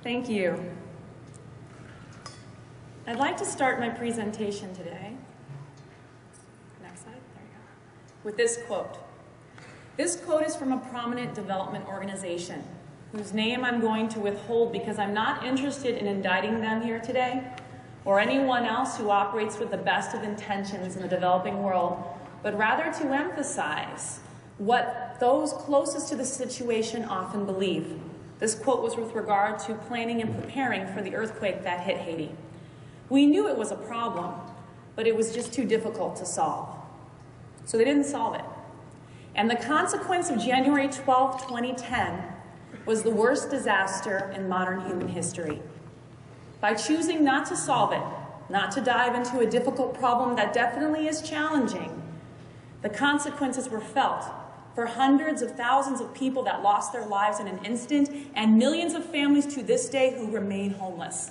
Thank you. I'd like to start my presentation today, next slide, there you go, with this quote. This quote is from a prominent development organization, whose name I'm going to withhold because I'm not interested in indicting them here today, or anyone else who operates with the best of intentions in the developing world, but rather to emphasize what those closest to the situation often believe. This quote was with regard to planning and preparing for the earthquake that hit Haiti. We knew it was a problem, but it was just too difficult to solve. So they didn't solve it. And the consequence of January 12, 2010 was the worst disaster in modern human history. By choosing not to solve it, not to dive into a difficult problem that definitely is challenging, the consequences were felt for hundreds of thousands of people that lost their lives in an instant, and millions of families to this day who remain homeless.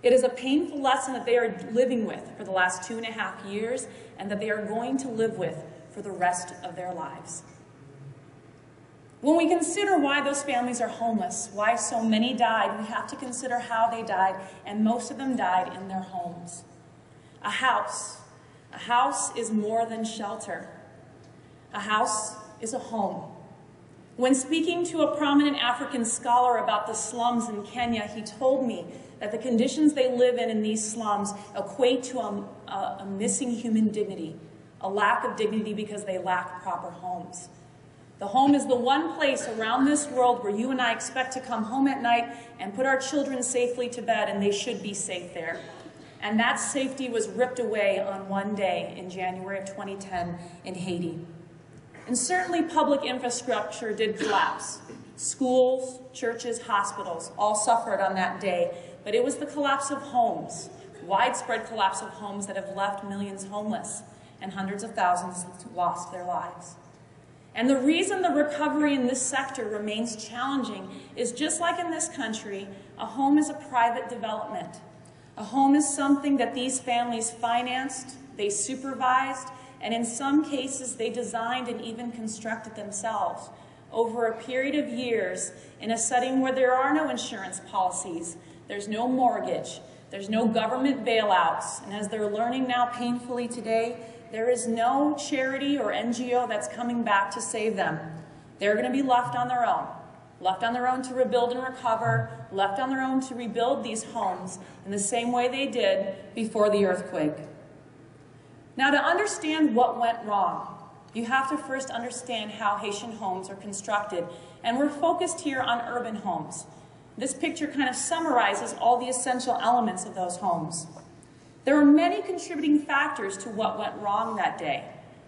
It is a painful lesson that they are living with for the last 2.5 years, and that they are going to live with for the rest of their lives. When we consider why those families are homeless, why so many died, we have to consider how they died, and most of them died in their homes. A house is more than shelter. A house is a home. When speaking to a prominent African scholar about the slums in Kenya, he told me that the conditions they live in these slums equate to a missing human dignity, a lack of dignity because they lack proper homes. The home is the one place around this world where you and I expect to come home at night and put our children safely to bed, and they should be safe there. And that safety was ripped away on one day in January of 2010 in Haiti. And certainly public infrastructure did collapse. Schools, churches, hospitals all suffered on that day, but it was the collapse of homes, widespread collapse of homes that have left millions homeless and hundreds of thousands lost their lives. And the reason the recovery in this sector remains challenging is, just like in this country, a home is a private development. A home is something that these families financed, they supervised, and in some cases they designed and even constructed themselves over a period of years in a setting where there are no insurance policies, there's no mortgage, there's no government bailouts, and as they're learning now painfully today, there is no charity or NGO that's coming back to save them. They're going to be left on their own to rebuild and recover, left on their own to rebuild these homes in the same way they did before the earthquake. Now, to understand what went wrong, you have to first understand how Haitian homes are constructed, and we're focused here on urban homes. This picture kind of summarizes all the essential elements of those homes. There were many contributing factors to what went wrong that day.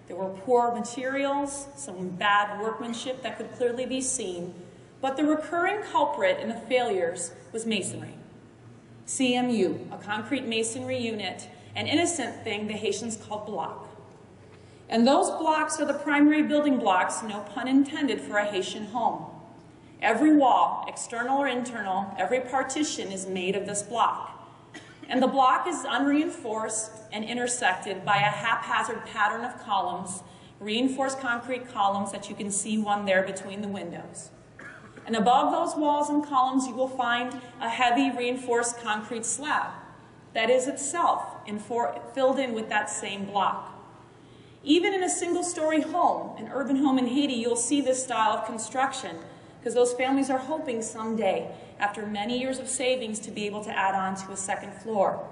There were poor materials, some bad workmanship that could clearly be seen, but the recurring culprit in the failures was masonry. CMU, a concrete masonry unit, an innocent thing the Haitians called block. And those blocks are the primary building blocks, no pun intended, for a Haitian home. Every wall, external or internal, every partition is made of this block. And the block is unreinforced and intersected by a haphazard pattern of columns, reinforced concrete columns that you can see one there between the windows. And above those walls and columns, you will find a heavy reinforced concrete slab that is itself filled in with that same block. Even in a single-story home, an urban home in Haiti, you'll see this style of construction because those families are hoping someday, after many years of savings, to be able to add on to a second floor.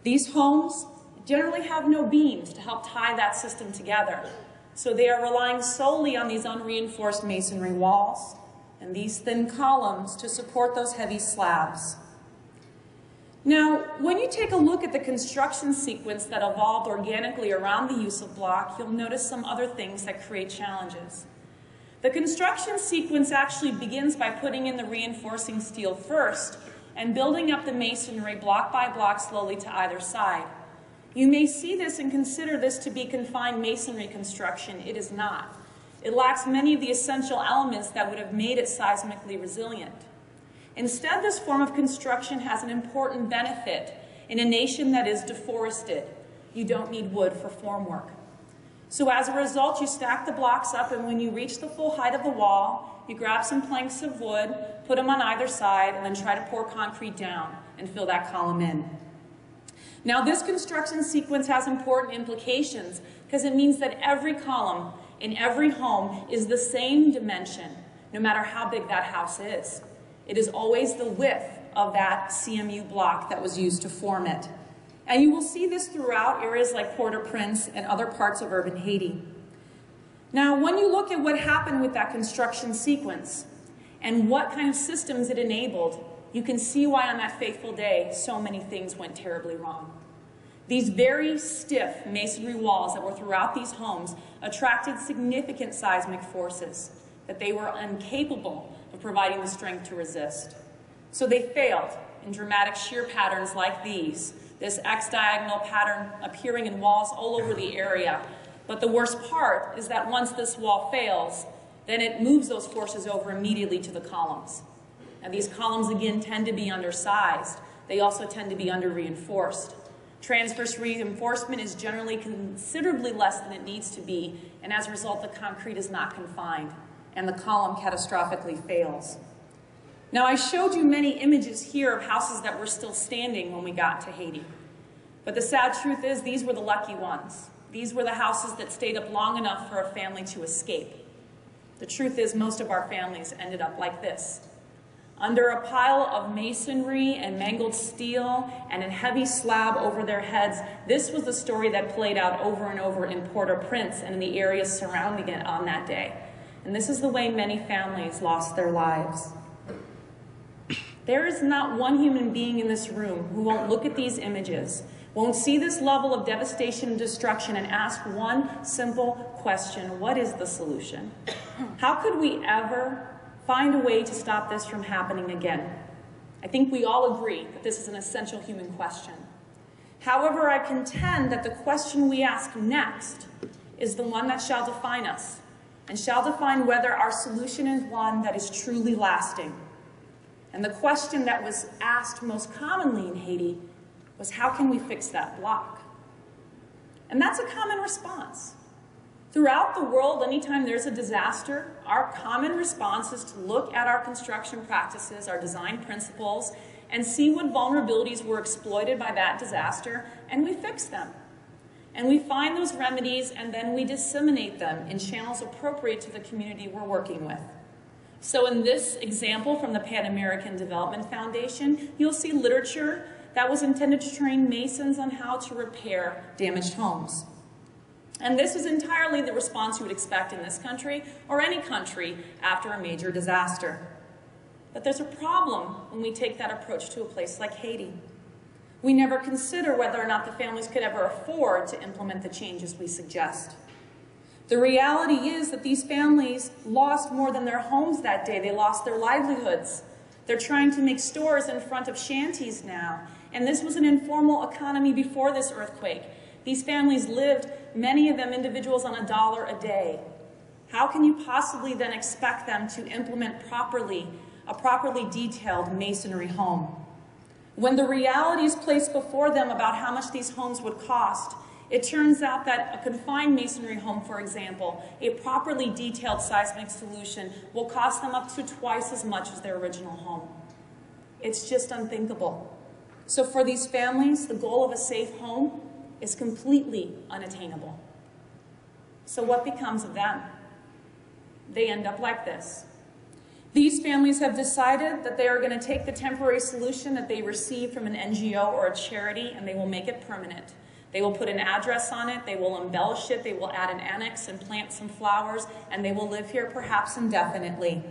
These homes generally have no beams to help tie that system together, so they are relying solely on these unreinforced masonry walls and these thin columns to support those heavy slabs. Now, when you take a look at the construction sequence that evolved organically around the use of block, you'll notice some other things that create challenges. The construction sequence actually begins by putting in the reinforcing steel first and building up the masonry block by block slowly to either side. You may see this and consider this to be confined masonry construction. It is not. It lacks many of the essential elements that would have made it seismically resilient. Instead, this form of construction has an important benefit in a nation that is deforested. You don't need wood for formwork. So as a result, you stack the blocks up, and when you reach the full height of the wall, you grab some planks of wood, put them on either side, and then try to pour concrete down and fill that column in. Now, this construction sequence has important implications because it means that every column in every home is the same dimension, no matter how big that house is. It is always the width of that CMU block that was used to form it. And you will see this throughout areas like Port-au-Prince and other parts of urban Haiti. Now, when you look at what happened with that construction sequence and what kind of systems it enabled, you can see why on that fateful day so many things went terribly wrong. These very stiff masonry walls that were throughout these homes attracted significant seismic forces that they were incapable of providing the strength to resist. So they failed in dramatic shear patterns like these, this X-diagonal pattern appearing in walls all over the area. But the worst part is that once this wall fails, then it moves those forces over immediately to the columns. Now these columns, again, tend to be undersized. They also tend to be under-reinforced. Transverse reinforcement is generally considerably less than it needs to be, and as a result, the concrete is not confined, and the column catastrophically fails. Now, I showed you many images here of houses that were still standing when we got to Haiti. But the sad truth is, these were the lucky ones. These were the houses that stayed up long enough for a family to escape. The truth is, most of our families ended up like this. Under a pile of masonry and mangled steel and a heavy slab over their heads, this was the story that played out over and over in Port-au-Prince and in the areas surrounding it on that day. And this is the way many families lost their lives. There is not one human being in this room who won't look at these images, won't see this level of devastation and destruction and ask one simple question: what is the solution? How could we ever find a way to stop this from happening again? I think we all agree that this is an essential human question. However, I contend that the question we ask next is the one that shall define us and shall define whether our solution is one that is truly lasting. And the question that was asked most commonly in Haiti was, how can we fix that block? And that's a common response. Throughout the world, anytime there's a disaster, our common response is to look at our construction practices, our design principles, and see what vulnerabilities were exploited by that disaster, and we fix them. And we find those remedies, and then we disseminate them in channels appropriate to the community we're working with. So in this example from the Pan American Development Foundation, you'll see literature that was intended to train masons on how to repair damaged homes. And this is entirely the response you would expect in this country or any country after a major disaster. But there's a problem when we take that approach to a place like Haiti. We never consider whether or not the families could ever afford to implement the changes we suggest. The reality is that these families lost more than their homes that day. They lost their livelihoods. They're trying to make stores in front of shanties now. And this was an informal economy before this earthquake. These families lived, many of them individuals, on $1 a day. How can you possibly then expect them to implement properly a properly detailed masonry home? When the reality is placed before them about how much these homes would cost, it turns out that a confined masonry home, for example, a properly detailed seismic solution, will cost them up to twice as much as their original home. It's just unthinkable. So for these families, the goal of a safe home is completely unattainable. So what becomes of them? They end up like this. These families have decided that they are going to take the temporary solution that they received from an NGO or a charity, and they will make it permanent. They will put an address on it, they will embellish it, they will add an annex and plant some flowers, and they will live here perhaps indefinitely.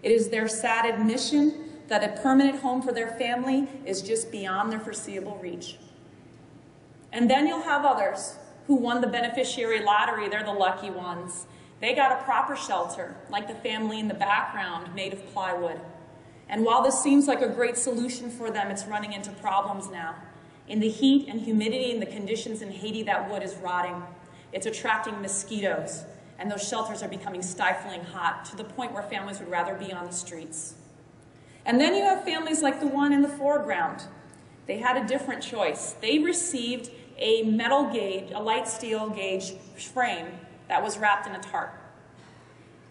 It is their sad admission that a permanent home for their family is just beyond their foreseeable reach. And then you'll have others who won the beneficiary lottery. They're the lucky ones. They got a proper shelter, like the family in the background, made of plywood. And while this seems like a great solution for them, it's running into problems now. In the heat and humidity and the conditions in Haiti, that wood is rotting. It's attracting mosquitoes, and those shelters are becoming stifling hot to the point where families would rather be on the streets. And then you have families like the one in the foreground. They had a different choice. They received a metal gauge, a light steel gauge frame that was wrapped in a tarp.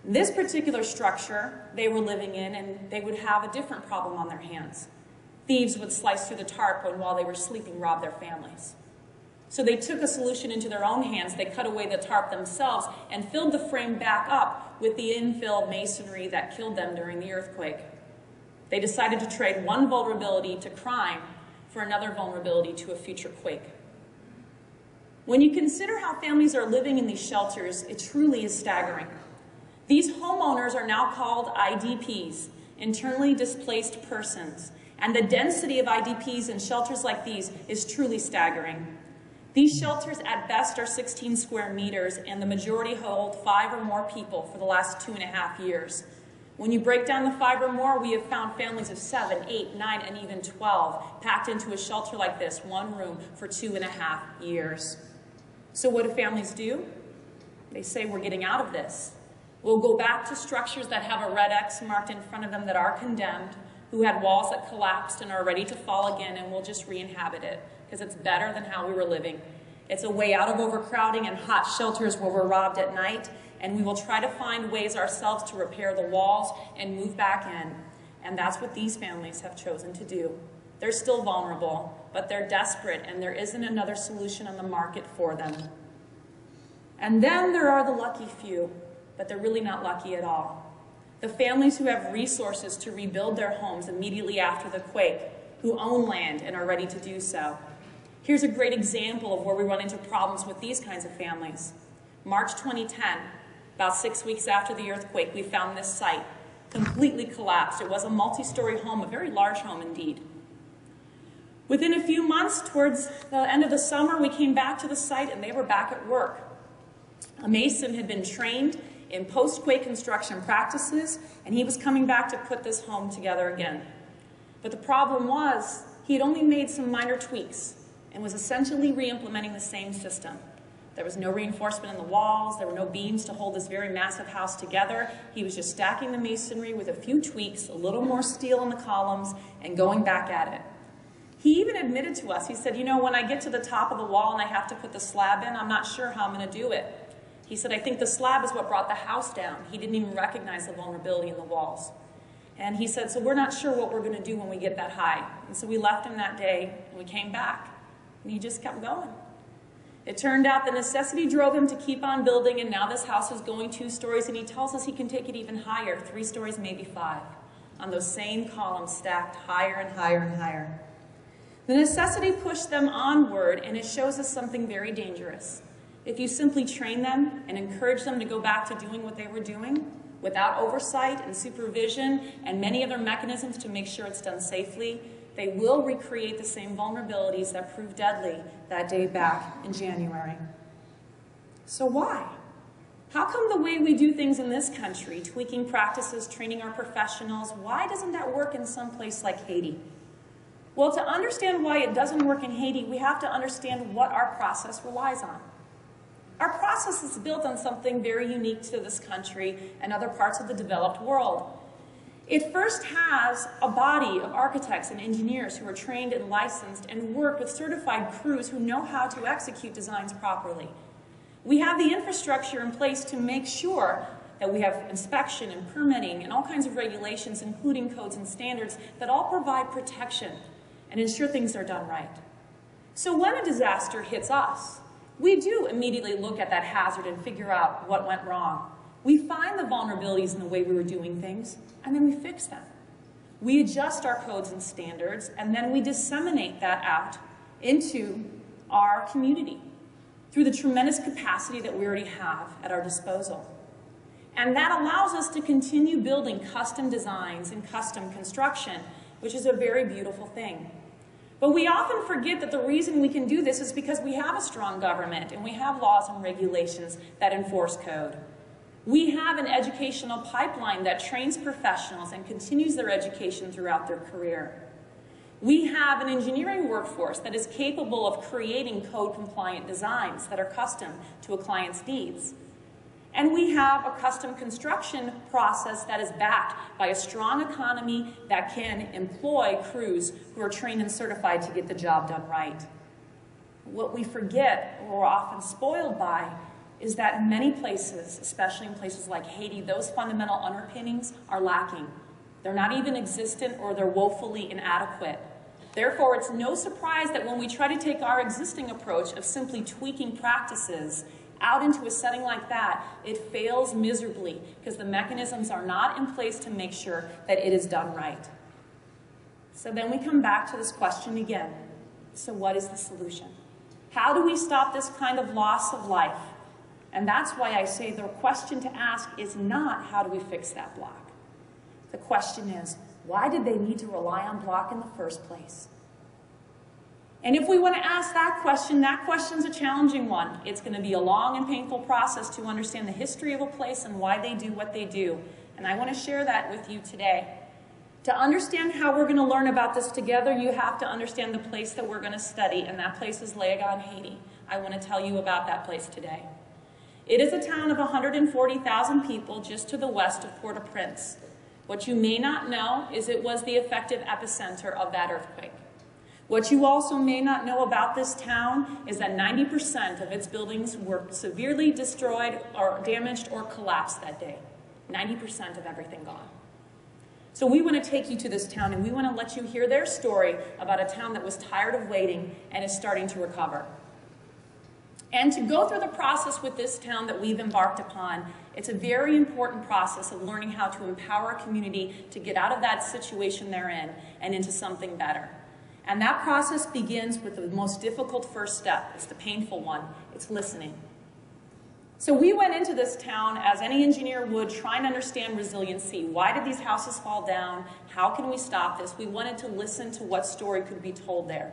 This particular structure they were living in, and they would have a different problem on their hands. Thieves would slice through the tarp and while they were sleeping, rob their families. So they took a solution into their own hands. They cut away the tarp themselves and filled the frame back up with the infill masonry that killed them during the earthquake. They decided to trade one vulnerability to crime for another vulnerability to a future quake. When you consider how families are living in these shelters, it truly is staggering. These homeowners are now called IDPs, internally displaced persons, and the density of IDPs in shelters like these is truly staggering. These shelters at best are 16 square meters, and the majority hold 5 or more people for the last 2.5 years. When you break down the 5 or more, we have found families of 7, 8, 9, and even 12 packed into a shelter like this, one room, for 2.5 years. So what do families do? They say, we're getting out of this. We'll go back to structures that have a red X marked in front of them that are condemned, who had walls that collapsed and are ready to fall again, and we'll just re-inhabit it, because it's better than how we were living. It's a way out of overcrowding and hot shelters where we're robbed at night, and we will try to find ways ourselves to repair the walls and move back in. And that's what these families have chosen to do. They're still vulnerable, but they're desperate, and there isn't another solution on the market for them. And then there are the lucky few, but they're really not lucky at all. The families who have resources to rebuild their homes immediately after the quake, who own land and are ready to do so. Here's a great example of where we run into problems with these kinds of families. March 2010, about 6 weeks after the earthquake, we found this site completely collapsed. It was a multi-story home, a very large home indeed. Within a few months, towards the end of the summer, we came back to the site and they were back at work. A mason had been trained in post-quake construction practices, and he was coming back to put this home together again. But the problem was, he had only made some minor tweaks and was essentially re-implementing the same system. There was no reinforcement in the walls, there were no beams to hold this very massive house together. He was just stacking the masonry with a few tweaks, a little more steel in the columns, and going back at it. He even admitted to us, he said, you know, when I get to the top of the wall and I have to put the slab in, I'm not sure how I'm going to do it. He said, I think the slab is what brought the house down. He didn't even recognize the vulnerability in the walls. And he said, so we're not sure what we're going to do when we get that high. And so we left him that day, and we came back. And he just kept going. It turned out the necessity drove him to keep on building, and now this house is going 2 stories, and he tells us he can take it even higher, 3 stories, maybe 5, on those same columns stacked higher and higher and higher. The necessity pushed them onward, and it shows us something very dangerous. If you simply train them and encourage them to go back to doing what they were doing, without oversight and supervision and many other mechanisms to make sure it's done safely, they will recreate the same vulnerabilities that proved deadly that day back in January. So why? How come the way we do things in this country, tweaking practices, training our professionals, why doesn't that work in some place like Haiti? Well, to understand why it doesn't work in Haiti, we have to understand what our process relies on. Our process is built on something very unique to this country and other parts of the developed world. It first has a body of architects and engineers who are trained and licensed and work with certified crews who know how to execute designs properly. We have the infrastructure in place to make sure that we have inspection and permitting and all kinds of regulations, including codes and standards, that all provide protection and ensure things are done right. So when a disaster hits us, we do immediately look at that hazard and figure out what went wrong. We find the vulnerabilities in the way we were doing things, and then we fix them. We adjust our codes and standards, and then we disseminate that out into our community through the tremendous capacity that we already have at our disposal. And that allows us to continue building custom designs and custom construction, which is a very beautiful thing. But we often forget that the reason we can do this is because we have a strong government and we have laws and regulations that enforce code. We have an educational pipeline that trains professionals and continues their education throughout their career. We have an engineering workforce that is capable of creating code-compliant designs that are custom to a client's needs. And we have a custom construction process that is backed by a strong economy that can employ crews who are trained and certified to get the job done right. What we forget, or we're often spoiled by, is that in many places, especially in places like Haiti, those fundamental underpinnings are lacking. They're not even existent, or they're woefully inadequate. Therefore, it's no surprise that when we try to take our existing approach of simply tweaking practices out into a setting like that, it fails miserably because the mechanisms are not in place to make sure that it is done right. So then we come back to this question again. So what is the solution? How do we stop this kind of loss of life? And that's why I say the question to ask is not how do we fix that block. The question is, why did they need to rely on block in the first place? And if we want to ask that question's a challenging one. It's going to be a long and painful process to understand the history of a place and why they do what they do. And I want to share that with you today. To understand how we're going to learn about this together, you have to understand the place that we're going to study, and that place is Leogane, Haiti. I want to tell you about that place today. It is a town of 140,000 people just to the west of Port-au-Prince. What you may not know is it was the effective epicenter of that earthquake. What you also may not know about this town is that 90% of its buildings were severely destroyed or damaged or collapsed that day. 90% of everything gone. So we want to take you to this town, and we want to let you hear their story about a town that was tired of waiting and is starting to recover. And to go through the process with this town that we've embarked upon, it's a very important process of learning how to empower a community to get out of that situation they're in and into something better. And that process begins with the most difficult first step. It's the painful one. It's listening. So we went into this town, as any engineer would, trying to understand resiliency. Why did these houses fall down? How can we stop this? We wanted to listen to what story could be told there.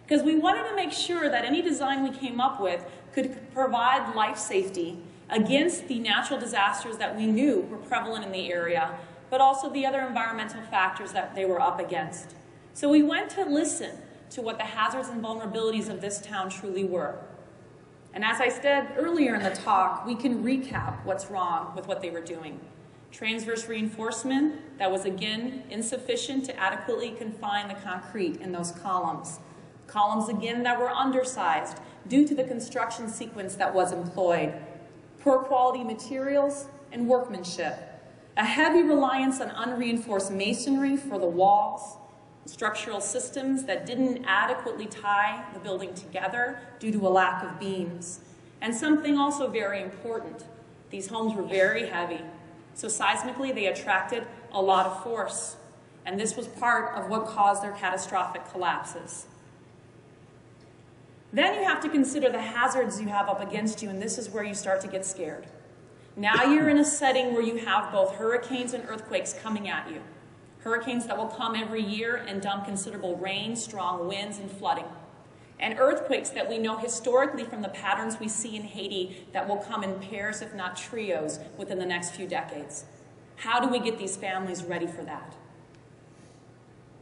Because we wanted to make sure that any design we came up with could provide life safety against the natural disasters that we knew were prevalent in the area, but also the other environmental factors that they were up against. So we went to listen to what the hazards and vulnerabilities of this town truly were. And as I said earlier in the talk, we can recap what's wrong with what they were doing. Transverse reinforcement that was, again, insufficient to adequately confine the concrete in those columns. Columns, again, that were undersized due to the construction sequence that was employed. Poor quality materials and workmanship. A heavy reliance on unreinforced masonry for the walls. Structural systems that didn't adequately tie the building together due to a lack of beams. And something also very important, these homes were very heavy. So seismically, they attracted a lot of force. And this was part of what caused their catastrophic collapses. Then you have to consider the hazards you have up against you, and this is where you start to get scared. Now you're in a setting where you have both hurricanes and earthquakes coming at you. Hurricanes that will come every year and dump considerable rain, strong winds, and flooding. And earthquakes that we know historically from the patterns we see in Haiti that will come in pairs, if not trios, within the next few decades. How do we get these families ready for that?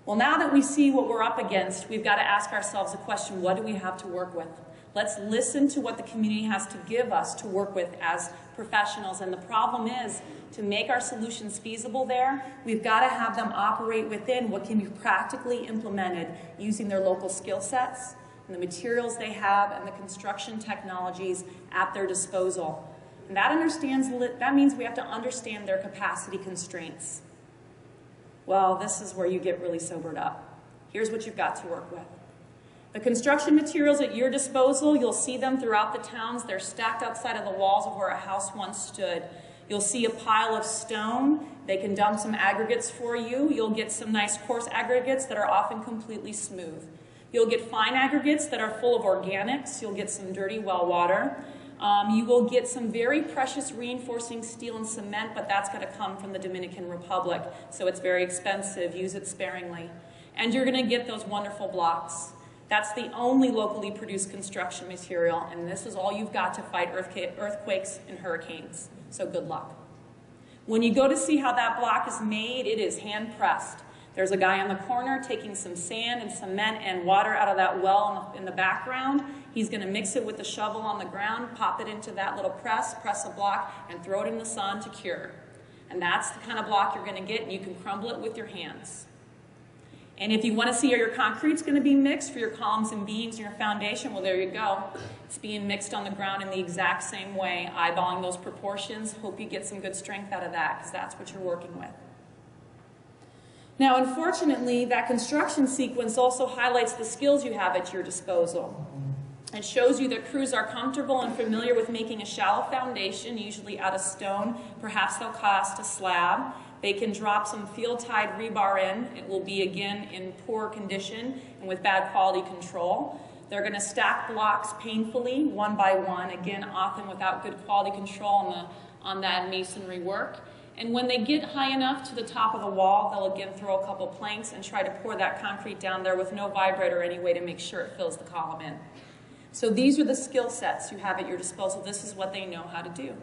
Well, now that we see what we're up against, we've got to ask ourselves the question, what do we have to work with? Let's listen to what the community has to give us to work with as professionals. And the problem is, to make our solutions feasible there, we've got to have them operate within what can be practically implemented using their local skill sets and the materials they have and the construction technologies at their disposal. And that means we have to understand their capacity constraints. Well, this is where you get really sobered up. Here's what you've got to work with. The construction materials at your disposal, you'll see them throughout the towns. They're stacked outside of the walls of where a house once stood. You'll see a pile of stone. They can dump some aggregates for you. You'll get some nice coarse aggregates that are often completely smooth. You'll get fine aggregates that are full of organics. You'll get some dirty well water. You will get some very precious reinforcing steel and cement, but that's going to come from the Dominican Republic, so it's very expensive. Use it sparingly. And you're going to get those wonderful blocks. That's the only locally produced construction material, and this is all you've got to fight earthquakes and hurricanes. So good luck. When you go to see how that block is made, it is hand-pressed. There's a guy on the corner taking some sand and cement and water out of that well in the background. He's going to mix it with the shovel on the ground, pop it into that little press a block, and throw it in the sun to cure. And that's the kind of block you're going to get, and you can crumble it with your hands. And if you want to see how your concrete's going to be mixed for your columns and beams and your foundation, well, there you go. It's being mixed on the ground in the exact same way, eyeballing those proportions. Hope you get some good strength out of that, because that's what you're working with. Now, unfortunately, that construction sequence also highlights the skills you have at your disposal. It shows you that crews are comfortable and familiar with making a shallow foundation, usually out of stone. Perhaps they'll cast a slab. They can drop some field-tied rebar in. It will be, again, in poor condition and with bad quality control. They're going to stack blocks painfully, one by one, again, often without good quality control on that masonry work. And when they get high enough to the top of the wall, they'll again throw a couple planks and try to pour that concrete down there with no vibrator anyway to make sure it fills the column in. So these are the skill sets you have at your disposal. This is what they know how to do.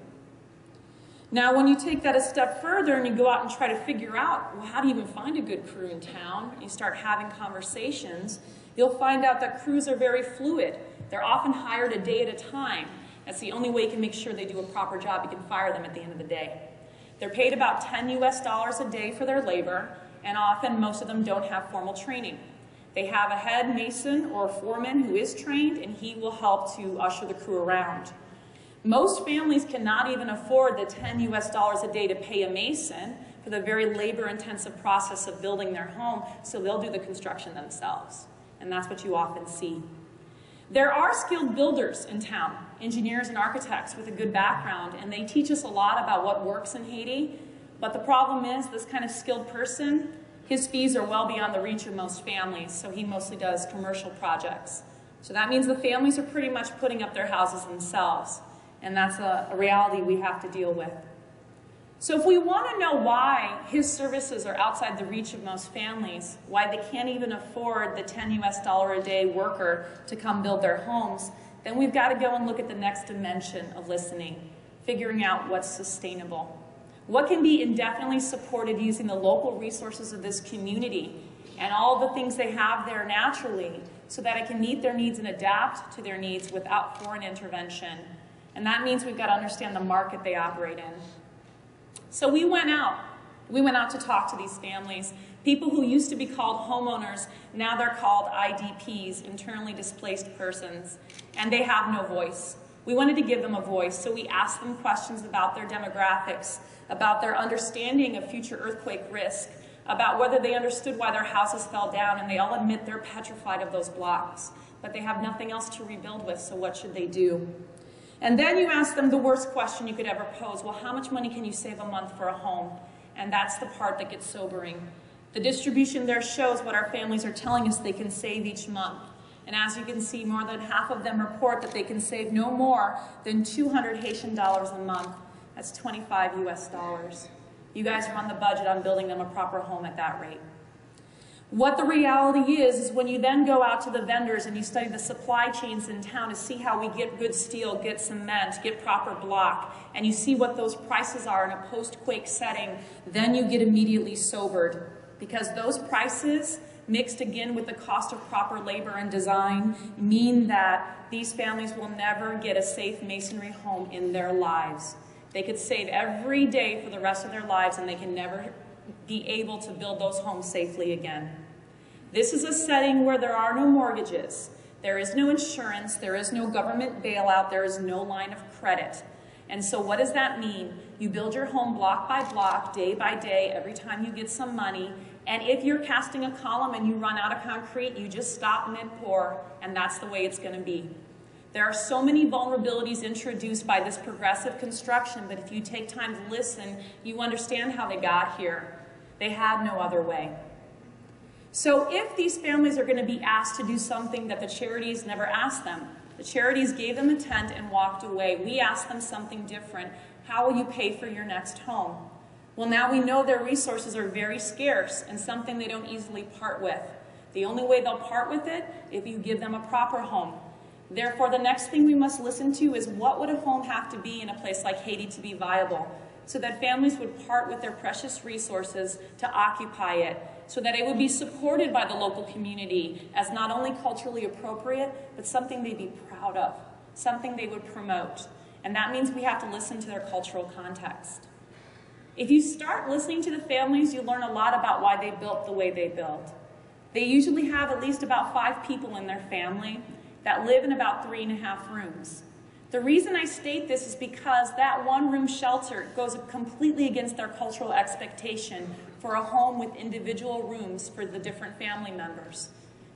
Now, when you take that a step further and you go out and try to figure out, well, how do you even find a good crew in town? You start having conversations, you'll find out that crews are very fluid. They're often hired a day at a time. That's the only way you can make sure they do a proper job. You can fire them at the end of the day. They're paid about $10 US a day for their labor, and often most of them don't have formal training. They have a head mason or foreman who is trained, and he will help to usher the crew around. Most families cannot even afford the $10 US a day to pay a mason for the very labor-intensive process of building their home, so they'll do the construction themselves. And that's what you often see. There are skilled builders in town, engineers and architects with a good background, and they teach us a lot about what works in Haiti. But the problem is, this kind of skilled person, his fees are well beyond the reach of most families, so he mostly does commercial projects. So that means the families are pretty much putting up their houses themselves. And that's a reality we have to deal with. So if we want to know why his services are outside the reach of most families, why they can't even afford the $10 US a day worker to come build their homes, then we've got to go and look at the next dimension of listening, figuring out what's sustainable. What can be indefinitely supported using the local resources of this community and all the things they have there naturally so that it can meet their needs and adapt to their needs without foreign intervention. And that means we've got to understand the market they operate in. So we went out. We went out to talk to these families. People who used to be called homeowners, now they're called IDPs, internally displaced persons, and they have no voice. We wanted to give them a voice, so we asked them questions about their demographics, about their understanding of future earthquake risk, about whether they understood why their houses fell down, and they all admit they're petrified of those blocks, but they have nothing else to rebuild with, so what should they do? And then you ask them the worst question you could ever pose. Well, how much money can you save a month for a home? And that's the part that gets sobering. The distribution there shows what our families are telling us they can save each month. And as you can see, more than half of them report that they can save no more than 200 Haitian dollars a month. That's 25 US dollars. You guys are on the budget on building them a proper home at that rate. What the reality is when you then go out to the vendors and you study the supply chains in town to see how we get good steel, get cement, get proper block, and you see what those prices are in a post-quake setting, then you get immediately sobered. Because those prices, mixed again with the cost of proper labor and design, mean that these families will never get a safe masonry home in their lives. They could save every day for the rest of their lives, and they can never be able to build those homes safely again. This is a setting where there are no mortgages, there is no insurance, there is no government bailout, there is no line of credit. And so what does that mean? You build your home block by block, day by day, every time you get some money, and if you're casting a column and you run out of concrete, you just stop mid-pour, and that's the way it's going to be. There are so many vulnerabilities introduced by this progressive construction, but if you take time to listen, you understand how they got here. They had no other way. So if these families are going to be asked to do something that the charities never asked them, the charities gave them a tent and walked away. We asked them something different. How will you pay for your next home? Well, now we know their resources are very scarce and something they don't easily part with. The only way they'll part with it if you give them a proper home. Therefore, the next thing we must listen to is what would a home have to be in a place like Haiti to be viable, so that families would part with their precious resources to occupy it, so that it would be supported by the local community as not only culturally appropriate, but something they'd be proud of, something they would promote. And that means we have to listen to their cultural context. If you start listening to the families, you learn a lot about why they built the way they built. They usually have at least about 5 people in their family that live in about 3.5 rooms. The reason I state this is because that one-room shelter goes completely against their cultural expectation for a home with individual rooms for the different family members.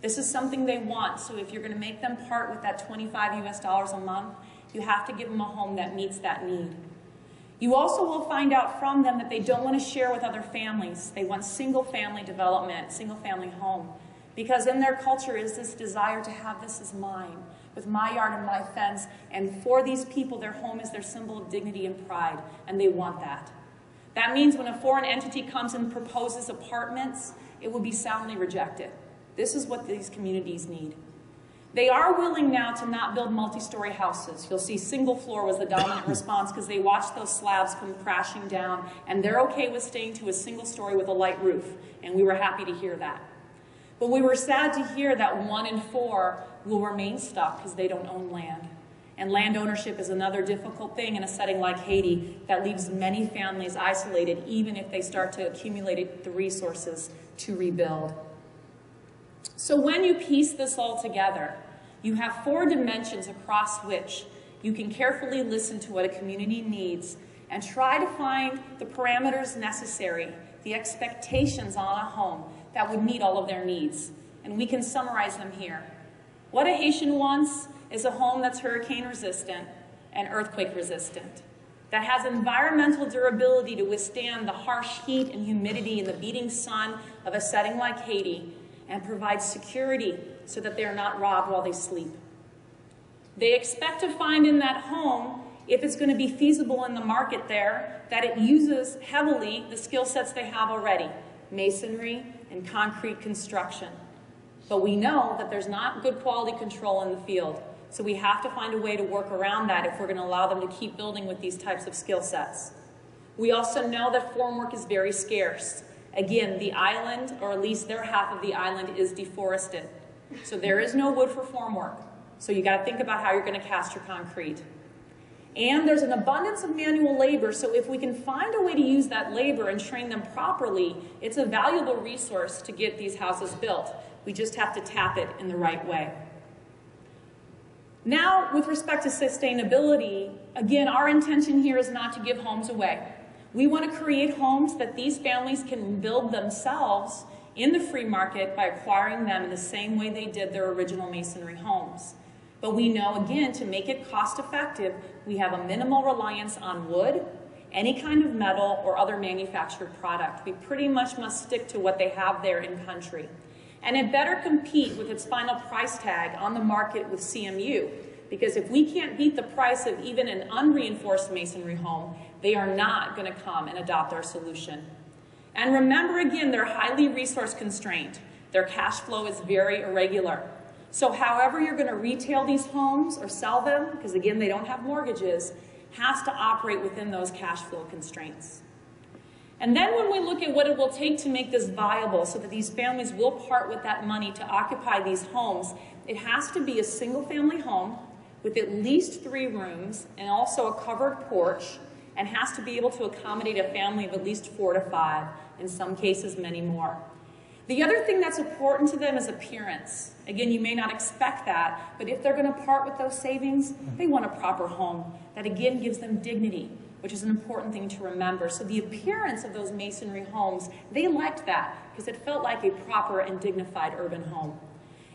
This is something they want, so if you're going to make them part with that $25 US a month, you have to give them a home that meets that need. You also will find out from them that they don't want to share with other families. They want single-family development, single-family home, because in their culture is this desire to have this as mine, with my yard and my fence, and for these people, their home is their symbol of dignity and pride, and they want that. That means when a foreign entity comes and proposes apartments, it will be soundly rejected. This is what these communities need. They are willing now to not build multi-story houses. You'll see single floor was the dominant response because they watched those slabs come crashing down, and they're okay with staying to a single story with a light roof, and we were happy to hear that. But we were sad to hear that 1 in 4 will remain stuck because they don't own land. And land ownership is another difficult thing in a setting like Haiti that leaves many families isolated, even if they start to accumulate the resources to rebuild. So when you piece this all together, you have 4 dimensions across which you can carefully listen to what a community needs and try to find the parameters necessary, the expectations on a home that would meet all of their needs. And we can summarize them here. What a Haitian wants is a home that's hurricane resistant and earthquake resistant, that has environmental durability to withstand the harsh heat and humidity and the beating sun of a setting like Haiti, and provides security so that they are not robbed while they sleep. They expect to find in that home, if it's going to be feasible in the market there, that it uses heavily the skill sets they have already, masonry and concrete construction. But we know that there's not good quality control in the field, so we have to find a way to work around that if we're going to allow them to keep building with these types of skill sets. We also know that formwork is very scarce. Again, the island, or at least their half of the island, is deforested. So there is no wood for formwork. So you got to think about how you're going to cast your concrete. And there's an abundance of manual labor, so if we can find a way to use that labor and train them properly, it's a valuable resource to get these houses built. We just have to tap it in the right way. Now, with respect to sustainability, again, our intention here is not to give homes away. We want to create homes that these families can build themselves in the free market by acquiring them in the same way they did their original masonry homes. But we know, again, to make it cost-effective, we have a minimal reliance on wood, any kind of metal, or other manufactured product. We pretty much must stick to what they have there in country. And it better compete with its final price tag on the market with CMU, because if we can't beat the price of even an unreinforced masonry home, they are not going to come and adopt our solution. And remember, again, they're highly resource constrained. Their cash flow is very irregular. So however you're going to retail these homes or sell them, because again, they don't have mortgages, has to operate within those cash flow constraints. And then when we look at what it will take to make this viable so that these families will part with that money to occupy these homes, it has to be a single-family home with at least 3 rooms and also a covered porch, and has to be able to accommodate a family of at least 4 to 5, in some cases many more. The other thing that's important to them is appearance. Again, you may not expect that, but if they're going to part with those savings, they want a proper home that again gives them dignity, which is an important thing to remember. So the appearance of those masonry homes, they liked that because it felt like a proper and dignified urban home.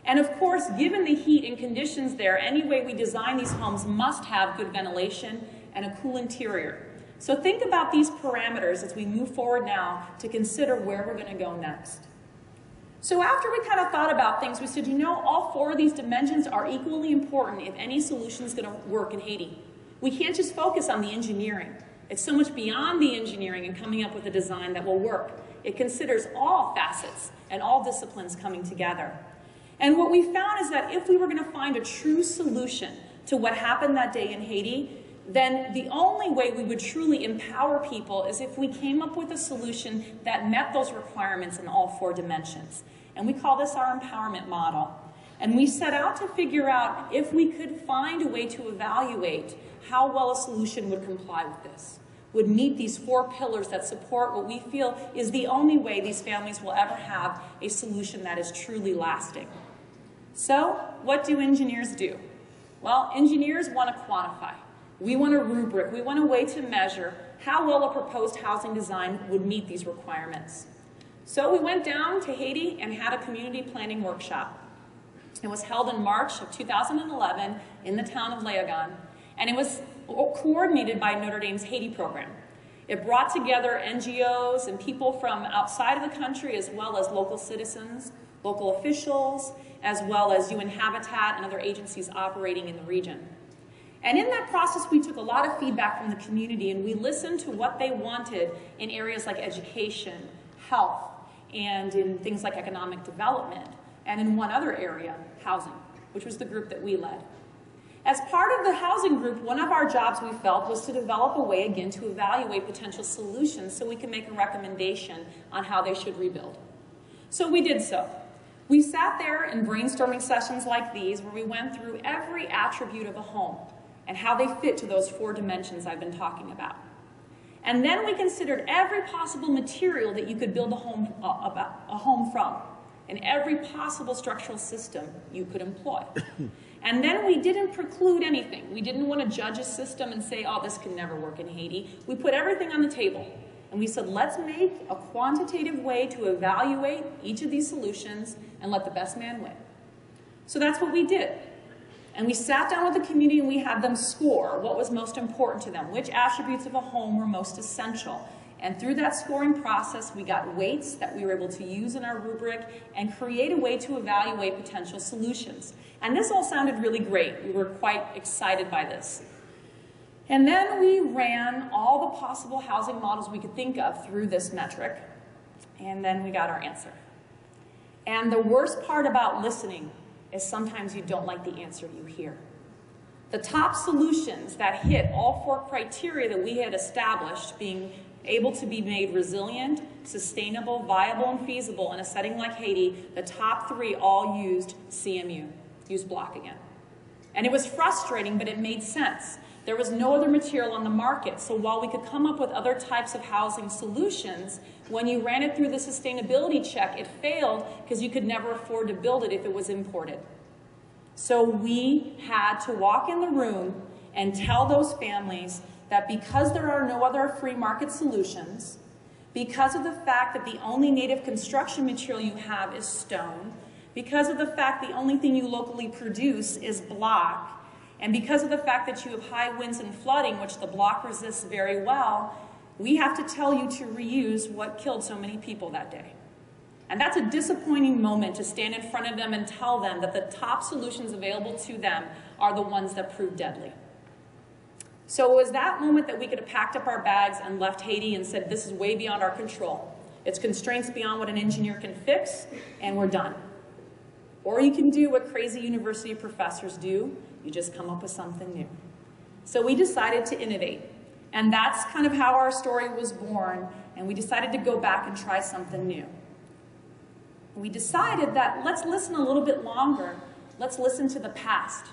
And of course, given the heat and conditions there, any way we design these homes must have good ventilation and a cool interior. So think about these parameters as we move forward now to consider where we're going to go next. So after we kind of thought about things, we said, you know, all 4 of these dimensions are equally important if any solution is going to work in Haiti. We can't just focus on the engineering. It's so much beyond the engineering and coming up with a design that will work. It considers all facets and all disciplines coming together. And what we found is that if we were going to find a true solution to what happened that day in Haiti, then the only way we would truly empower people is if we came up with a solution that met those requirements in all 4 dimensions. And we call this our empowerment model. And we set out to figure out if we could find a way to evaluate how well a solution would comply with this. would meet these 4 pillars that support what we feel is the only way these families will ever have a solution that is truly lasting. So, what do engineers do? Well, engineers want to quantify. We want a rubric. We want a way to measure how well a proposed housing design would meet these requirements. So we went down to Haiti and had a community planning workshop. It was held in March of 2011 in the town of Léogâne, and it was coordinated by Notre Dame's Haiti program. It brought together NGOs and people from outside of the country, as well as local citizens, local officials, as well as UN Habitat and other agencies operating in the region. And in that process, we took a lot of feedback from the community, and we listened to what they wanted in areas like education, health, and in things like economic development, and in one other area, housing, which was the group that we led. As part of the housing group, one of our jobs we felt was to develop a way, again, to evaluate potential solutions so we can make a recommendation on how they should rebuild. So we did so. We sat there in brainstorming sessions like these where we went through every attribute of a home and how they fit to those 4 dimensions I've been talking about. And then we considered every possible material that you could build a home from, and every possible structural system you could employ. And then we didn't preclude anything. We didn't want to judge a system and say, oh, this can never work in Haiti. We put everything on the table. And we said, let's make a quantitative way to evaluate each of these solutions and let the best man win. So that's what we did. And we sat down with the community and we had them score what was most important to them, which attributes of a home were most essential. And through that scoring process, we got weights that we were able to use in our rubric and create a way to evaluate potential solutions. And this all sounded really great. We were quite excited by this. And then we ran all the possible housing models we could think of through this metric, and then we got our answer. And the worst part about listening is sometimes you don't like the answer you hear. The top solutions that hit all 4 criteria that we had established, being able to be made resilient, sustainable, viable, and feasible in a setting like Haiti, the top 3 all used CMU, used block again. And it was frustrating, but it made sense. There was no other material on the market, so while we could come up with other types of housing solutions, when you ran it through the sustainability check, it failed because you could never afford to build it if it was imported. So we had to walk in the room and tell those families that because there are no other free market solutions, because of the fact that the only native construction material you have is stone, because of the fact the only thing you locally produce is block, and because of the fact that you have high winds and flooding, which the block resists very well, we have to tell you to reuse what killed so many people that day. And that's a disappointing moment to stand in front of them and tell them that the top solutions available to them are the ones that prove deadly. So it was that moment that we could have packed up our bags and left Haiti and said, this is way beyond our control. It's constraints beyond what an engineer can fix, and we're done. Or you can do what crazy university professors do. You just come up with something new. So we decided to innovate. And that's kind of how our story was born. And we decided to go back and try something new. We decided that let's listen a little bit longer. Let's listen to the past.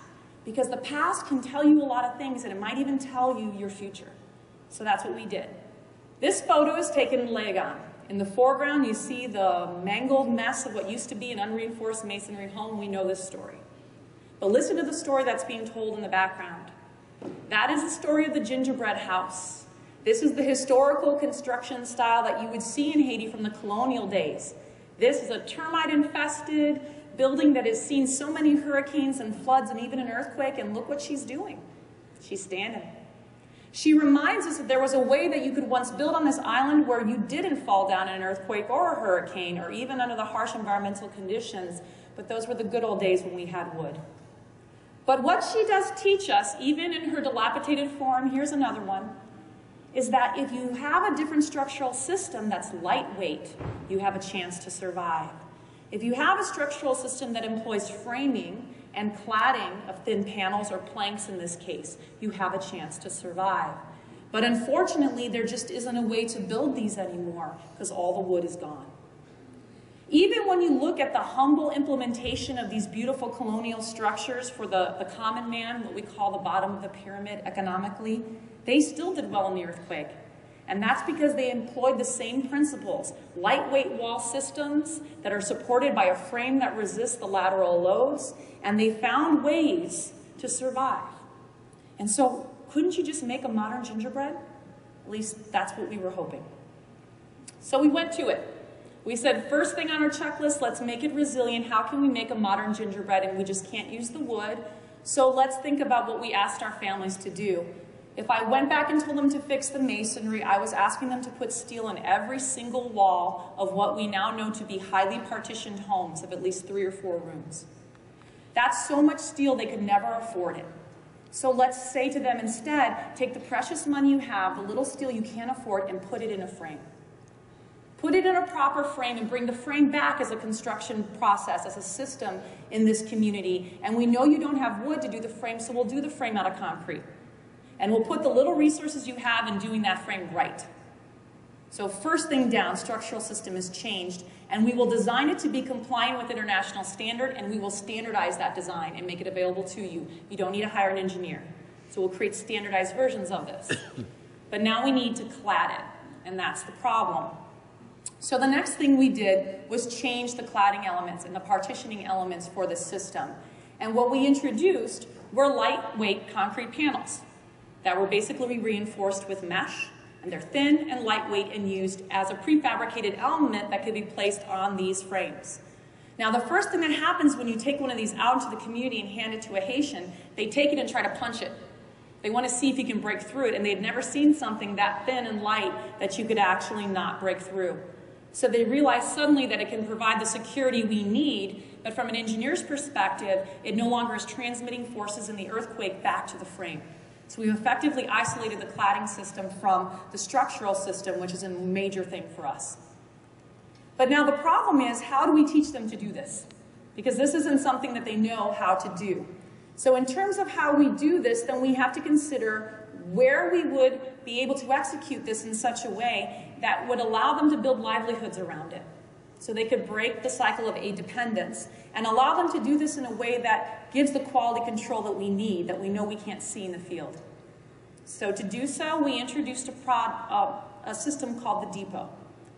Because the past can tell you a lot of things, and it might even tell you your future. So that's what we did. This photo is taken in Léogâne. In the foreground, you see the mangled mess of what used to be an unreinforced masonry home. We know this story. But listen to the story that's being told in the background. That is the story of the gingerbread house. This is the historical construction style that you would see in Haiti from the colonial days. This is a termite-infested building that has seen so many hurricanes and floods and even an earthquake, and look what she's doing. She's standing. She reminds us that there was a way that you could once build on this island where you didn't fall down in an earthquake or a hurricane or even under the harsh environmental conditions, but those were the good old days when we had wood. But what she does teach us, even in her dilapidated form, here's another one, is that if you have a different structural system that's lightweight, you have a chance to survive. If you have a structural system that employs framing and cladding of thin panels or planks in this case, you have a chance to survive. But unfortunately, there just isn't a way to build these anymore because all the wood is gone. Even when you look at the humble implementation of these beautiful colonial structures for the common man, what we call the bottom of the pyramid economically, they still did well in the earthquake. And that's because they employed the same principles, lightweight wall systems that are supported by a frame that resists the lateral loads, and they found ways to survive. And so, couldn't you just make a modern gingerbread? At least that's what we were hoping. So we went to it. We said, first thing on our checklist, let's make it resilient. How can we make a modern gingerbread? And we just can't use the wood. So let's think about what we asked our families to do. If I went back and told them to fix the masonry, I was asking them to put steel in every single wall of what we now know to be highly partitioned homes of at least 3 or 4 rooms. That's so much steel they could never afford it. So let's say to them instead, take the precious money you have, the little steel you can't afford, and put it in a frame. Put it in a proper frame and bring the frame back as a construction process, as a system in this community. And we know you don't have wood to do the frame, so we'll do the frame out of concrete. And we'll put the little resources you have in doing that frame right. So first thing down, structural system is changed, and we will design it to be compliant with international standard, and we will standardize that design and make it available to you. You don't need to hire an engineer. So we'll create standardized versions of this. But now we need to clad it, and that's the problem. So the next thing we did was change the cladding elements and the partitioning elements for this system. And what we introduced were lightweight concrete panels that were basically reinforced with mesh, and they're thin and lightweight and used as a prefabricated element that could be placed on these frames. Now, the first thing that happens when you take one of these out into the community and hand it to a Haitian, they take it and try to punch it. They want to see if you can break through it, and they'd never seen something that thin and light that you could actually not break through. So they realize suddenly that it can provide the security we need, but from an engineer's perspective, it no longer is transmitting forces in the earthquake back to the frame. So we've effectively isolated the cladding system from the structural system, which is a major thing for us. But now the problem is, how do we teach them to do this? Because this isn't something that they know how to do. So in terms of how we do this, then we have to consider where we would be able to execute this in such a way that would allow them to build livelihoods around it. So they could break the cycle of aid dependence and allow them to do this in a way that gives the quality control that we need, that we know we can't see in the field. So to do so, we introduced a system called the depot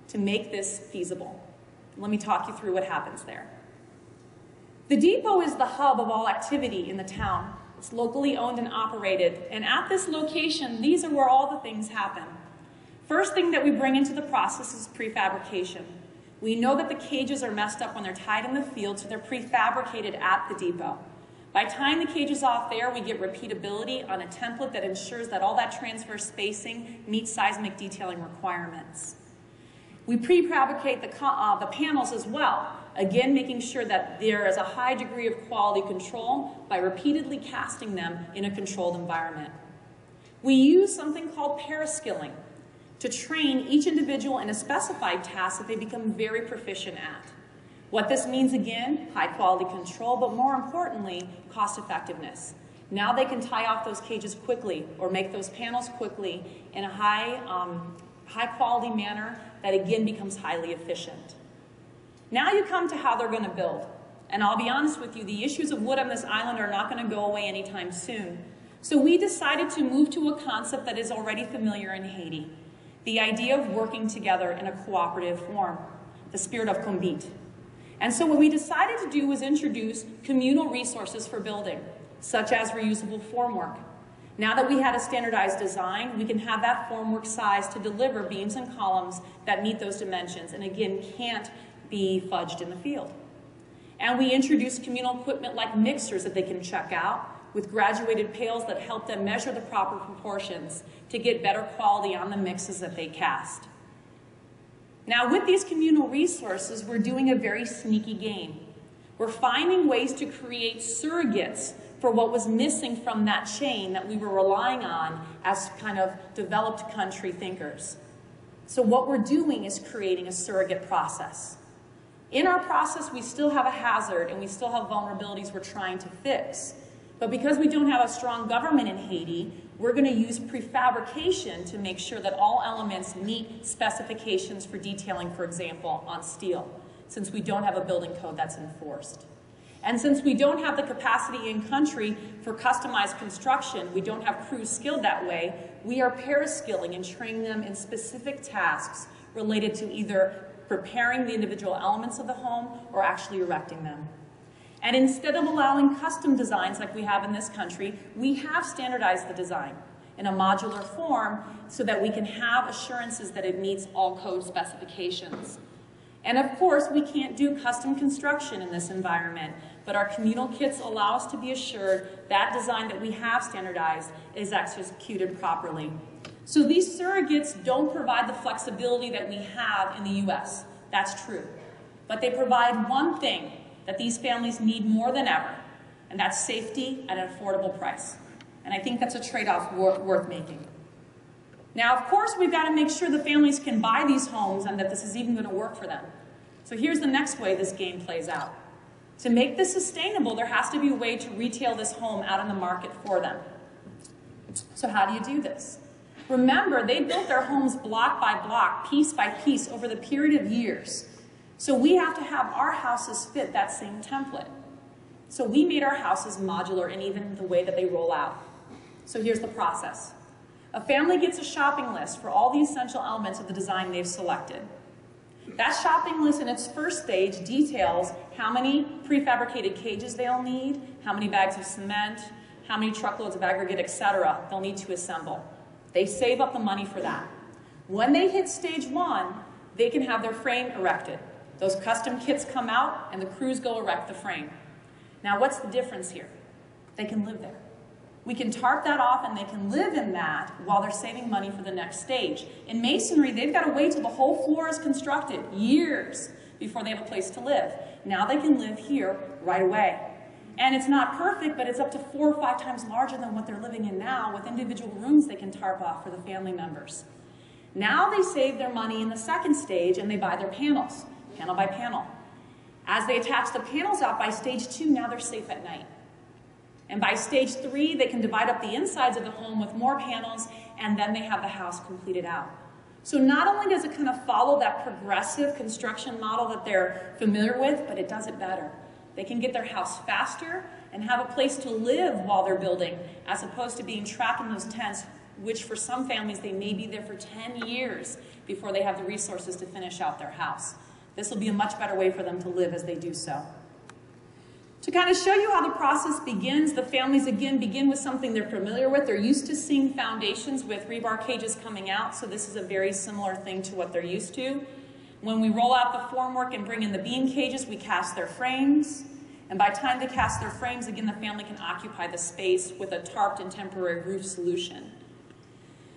to make this feasible. Let me talk you through what happens there. The depot is the hub of all activity in the town. It's locally owned and operated, and at this location, these are where all the things happen. First thing that we bring into the process is prefabrication. We know that the cages are messed up when they're tied in the field, so they're prefabricated at the depot. By tying the cages off there, we get repeatability on a template that ensures that all that transverse spacing meets seismic detailing requirements. We prefabricate the panels as well, again making sure that there is a high degree of quality control by repeatedly casting them in a controlled environment. We use something called paraskilling to train each individual in a specified task that they become very proficient at. What this means, again, high quality control, but more importantly, cost effectiveness. Now they can tie off those cages quickly or make those panels quickly in a high quality manner that again becomes highly efficient. Now you come to how they're going to build. And I'll be honest with you, the issues of wood on this island are not going to go away anytime soon. So we decided to move to a concept that is already familiar in Haiti. The idea of working together in a cooperative form, the spirit of combite. And so what we decided to do was introduce communal resources for building, such as reusable formwork. Now that we had a standardized design, we can have that formwork size to deliver beams and columns that meet those dimensions and again can't be fudged in the field. And we introduced communal equipment like mixers that they can check out with graduated pails that help them measure the proper proportions to get better quality on the mixes that they cast. Now with these communal resources, we're doing a very sneaky game. We're finding ways to create surrogates for what was missing from that chain that we were relying on as kind of developed country thinkers. So what we're doing is creating a surrogate process. In our process, we still have a hazard and we still have vulnerabilities we're trying to fix. But because we don't have a strong government in Haiti, we're going to use prefabrication to make sure that all elements meet specifications for detailing, for example, on steel, since we don't have a building code that's enforced. And since we don't have the capacity in country for customized construction, we don't have crews skilled that way, we are para-skilling and training them in specific tasks related to either preparing the individual elements of the home or actually erecting them. And instead of allowing custom designs like we have in this country, we have standardized the design in a modular form so that we can have assurances that it meets all code specifications. And of course, we can't do custom construction in this environment, but our communal kits allow us to be assured that design that we have standardized is executed properly. So these surrogates don't provide the flexibility that we have in the US. That's true. But they provide one thing that these families need more than ever, and that's safety at an affordable price. And I think that's a trade-off worth making. Now, of course, we've got to make sure the families can buy these homes and that this is even going to work for them. So here's the next way this game plays out. To make this sustainable, there has to be a way to retail this home out in the market for them. So how do you do this? Remember, they built their homes block by block, piece by piece, over the period of years. So we have to have our houses fit that same template. So we made our houses modular in even the way that they roll out. So here's the process. A family gets a shopping list for all the essential elements of the design they've selected. That shopping list in its first stage details how many prefabricated cages they'll need, how many bags of cement, how many truckloads of aggregate, etc. they'll need to assemble. They save up the money for that. When they hit stage 1, they can have their frame erected. Those custom kits come out and the crews go erect the frame. Now what's the difference here? They can live there. We can tarp that off and they can live in that while they're saving money for the next stage. In masonry, they've got to wait till the whole floor is constructed, years before they have a place to live. Now they can live here right away. And it's not perfect, but it's up to 4 or 5 times larger than what they're living in now, with individual rooms they can tarp off for the family members. Now they save their money in the second stage and they buy their panels, panel by panel. As they attach the panels out by stage 2, now they're safe at night. And by stage 3, they can divide up the insides of the home with more panels, and then they have the house completed out. So not only does it kind of follow that progressive construction model that they're familiar with, but it does it better. They can get their house faster and have a place to live while they're building, as opposed to being trapped in those tents, which for some families, they may be there for 10 years before they have the resources to finish out their house. This will be a much better way for them to live as they do so. To kind of show you how the process begins, the families again begin with something they're familiar with. They're used to seeing foundations with rebar cages coming out, so this is a very similar thing to what they're used to. When we roll out the formwork and bring in the beam cages, we cast their frames. And by the time they cast their frames, again, the family can occupy the space with a tarped and temporary roof solution.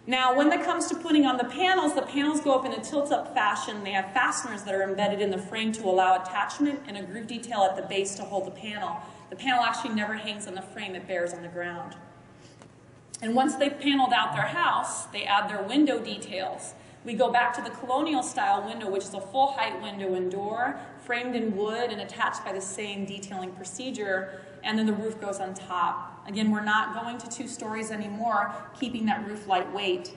Now, when it comes to putting on the panels go up in a tilt-up fashion. They have fasteners that are embedded in the frame to allow attachment and a groove detail at the base to hold the panel. The panel actually never hangs on the frame, it bears on the ground. And once they've paneled out their house, they add their window details. We go back to the colonial style window, which is a full height window and door, framed in wood and attached by the same detailing procedure, and then the roof goes on top. Again, we're not going to 2 stories anymore, keeping that roof lightweight.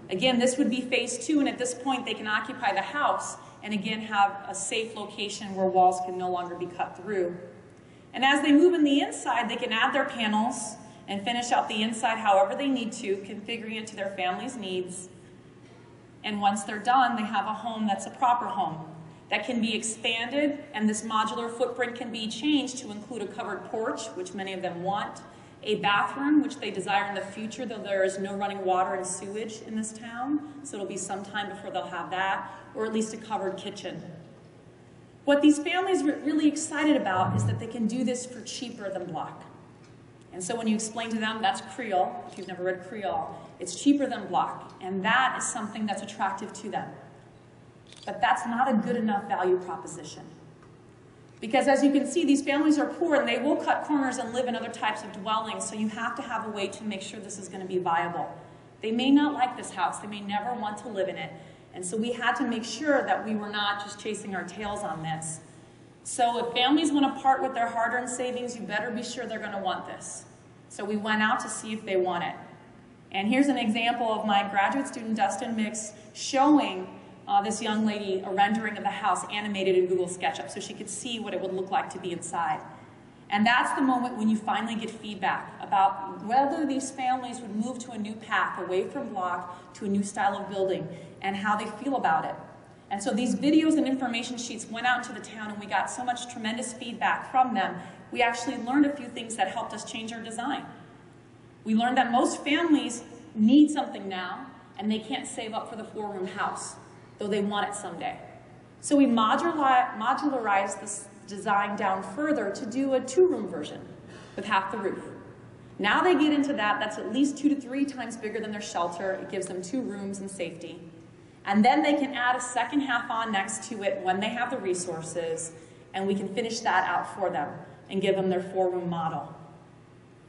Again, this would be phase 2, and at this point they can occupy the house and again have a safe location where walls can no longer be cut through. And as they move in the inside, they can add their panels and finish out the inside however they need to, configuring it to their family's needs. And once they're done, they have a home that's a proper home that can be expanded, and this modular footprint can be changed to include a covered porch, which many of them want, a bathroom, which they desire in the future, though there is no running water and sewage in this town, so it'll be some time before they'll have that, or at least a covered kitchen. What these families are really excited about is that they can do this for cheaper than block. And so when you explain to them, that's Creole, if you've never read Creole, it's cheaper than block, and that is something that's attractive to them. But that's not a good enough value proposition. Because as you can see, these families are poor and they will cut corners and live in other types of dwellings, so you have to have a way to make sure this is going to be viable. They may not like this house, they may never want to live in it, and so we had to make sure that we were not just chasing our tails on this. So if families want to part with their hard-earned savings, you better be sure they're going to want this. So we went out to see if they want it. And here's an example of my graduate student, Dustin Mix, showing this young lady a rendering of the house animated in Google SketchUp so she could see what it would look like to be inside. And that's the moment when you finally get feedback about whether these families would move to a new path away from block to a new style of building and how they feel about it. And so these videos and information sheets went out into the town, and we got so much tremendous feedback from them. We actually learned a few things that helped us change our design. We learned that most families need something now, and they can't save up for the 4-room house, though they want it someday. So we modularized this design down further to do a 2-room version with half the roof. Now they get into that, that's at least 2 to 3 times bigger than their shelter. It gives them 2 rooms and safety. And then they can add a second half on next to it when they have the resources, and we can finish that out for them and give them their 4-room model.